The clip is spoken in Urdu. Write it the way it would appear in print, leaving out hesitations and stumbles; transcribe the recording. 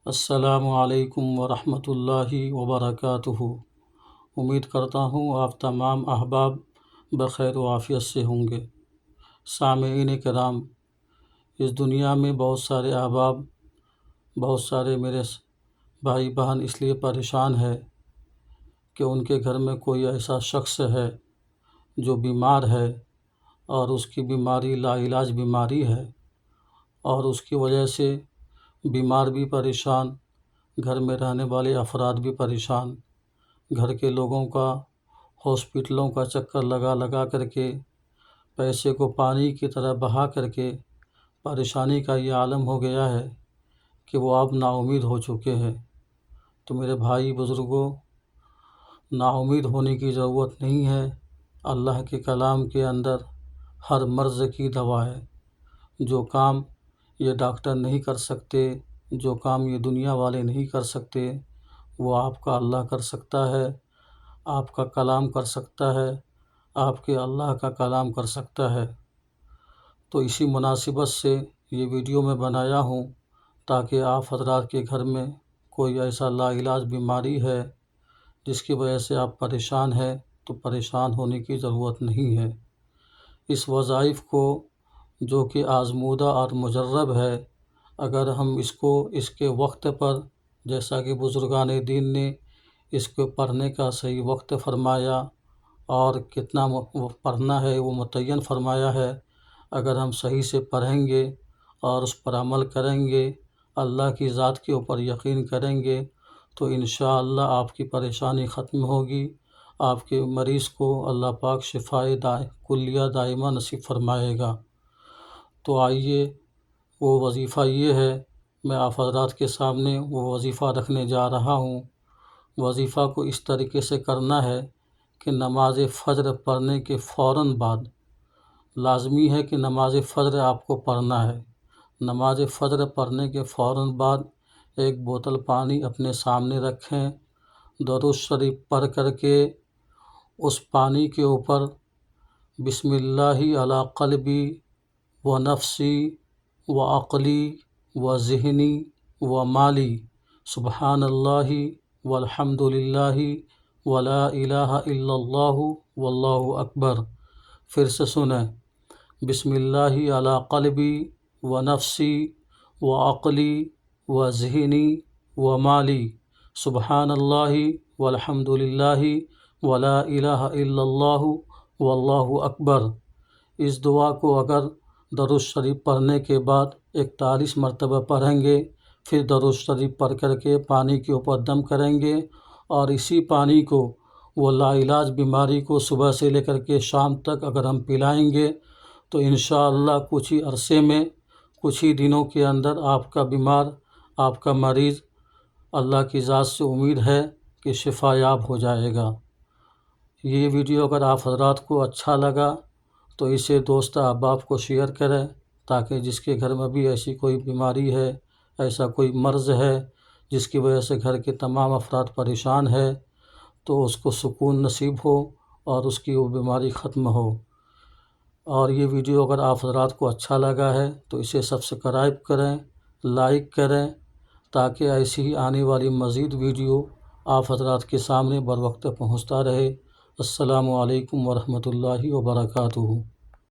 السلام علیکم ورحمۃ اللہ وبرکاتہ۔ امید کرتا ہوں آپ تمام احباب بخیر و عافیت سے ہوں گے۔ سامعین کرام، اس دنیا میں بہت سارے احباب، بہت سارے میرے بھائی بہن اس لیے پریشان ہے کہ ان کے گھر میں کوئی ایسا شخص ہے جو بیمار ہے اور اس کی بیماری لا علاج بیماری ہے، اور اس کی وجہ سے بیمار بھی پریشان، گھر میں رہنے والے افراد بھی پریشان، گھر کے لوگوں کا ہاسپٹلوں کا چکر لگا لگا کر کے، پیسے کو پانی کی طرح بہا کر کے پریشانی کا یہ عالم ہو گیا ہے کہ وہ اب نا امید ہو چکے ہیں۔ تو میرے بھائی بزرگوں، نا امید ہونے کی ضرورت نہیں ہے۔ اللہ کے کلام کے اندر ہر مرض کی دوا ہے۔ جو کام یہ ڈاکٹر نہیں کر سکتے، جو کام یہ دنیا والے نہیں کر سکتے، وہ آپ کا اللہ کر سکتا ہے، آپ کا کلام کر سکتا ہے، آپ کے اللہ کا کلام کر سکتا ہے۔ تو اسی مناسبت سے یہ ویڈیو میں بنایا ہوں تاکہ آپ حضرات کے گھر میں کوئی ایسا لا علاج بیماری ہے جس کی وجہ سے آپ پریشان ہیں، تو پریشان ہونے کی ضرورت نہیں ہے۔ اس وظائف کو جو کہ آزمودہ اور مجرب ہے، اگر ہم اس کے وقت پر، جیسا کہ بزرگان دین نے اس کو پڑھنے کا صحیح وقت فرمایا اور کتنا پڑھنا ہے وہ متعین فرمایا ہے، اگر ہم صحیح سے پڑھیں گے اور اس پر عمل کریں گے، اللہ کی ذات کے اوپر یقین کریں گے، تو انشاءاللہ آپ کی پریشانی ختم ہوگی، آپ کے مریض کو اللہ پاک شفائے کلیہ دائمہ نصیب فرمائے گا۔ تو آئیے، وہ وظیفہ یہ ہے، میں آپ حضرات کے سامنے وہ وظیفہ رکھنے جا رہا ہوں۔ وظیفہ کو اس طریقے سے کرنا ہے کہ نماز فجر پڑھنے کے فوراً بعد، لازمی ہے کہ نماز فجر آپ کو پڑھنا ہے۔ نماز فجر پڑھنے کے فوراً بعد ایک بوتل پانی اپنے سامنے رکھیں، درود شریف پڑھ کر کے اس پانی کے اوپر بسم اللہ علی قلبی و نفسی و عقلی و ذہنی و مالی سبحان اللہ والحمد للہ ولا الہ الا اللہ واللہ اکبر۔ پھر سے سنیں، بسم اللہ علی قلبی و نفسی و عقلی و ذہنی و مالی سبحان اللہ والحمد للہ ولا الہ الا اللہ واللہ اکبر۔ اس دعا کو اگر درود شریف پڑھنے کے بعد 41 مرتبہ پڑھیں گے، پھر درود شریف پڑھ کر کے پانی کے اوپر دم کریں گے، اور اسی پانی کو، وہ لا علاج بیماری کو صبح سے لے کر کے شام تک اگر ہم پلائیں گے، تو انشاءاللہ کچھ ہی عرصے میں، کچھ ہی دنوں کے اندر آپ کا بیمار، آپ کا مریض، اللہ کی ذات سے امید ہے کہ شفا یاب ہو جائے گا۔ یہ ویڈیو اگر آپ حضرات کو اچھا لگا تو اسے دوست احباب کو شیئر کریں، تاکہ جس کے گھر میں بھی ایسی کوئی بیماری ہے، ایسا کوئی مرض ہے جس کی وجہ سے گھر کے تمام افراد پریشان ہے، تو اس کو سکون نصیب ہو اور اس کی وہ بیماری ختم ہو۔ اور یہ ویڈیو اگر آپ حضرات کو اچھا لگا ہے تو اسے سبسکرائب کریں، لائک کریں، تاکہ ایسی ہی آنے والی مزید ویڈیو آپ حضرات کے سامنے بر وقت پہنچتا رہے۔ السلام علیکم ورحمۃ اللہ وبرکاتہ۔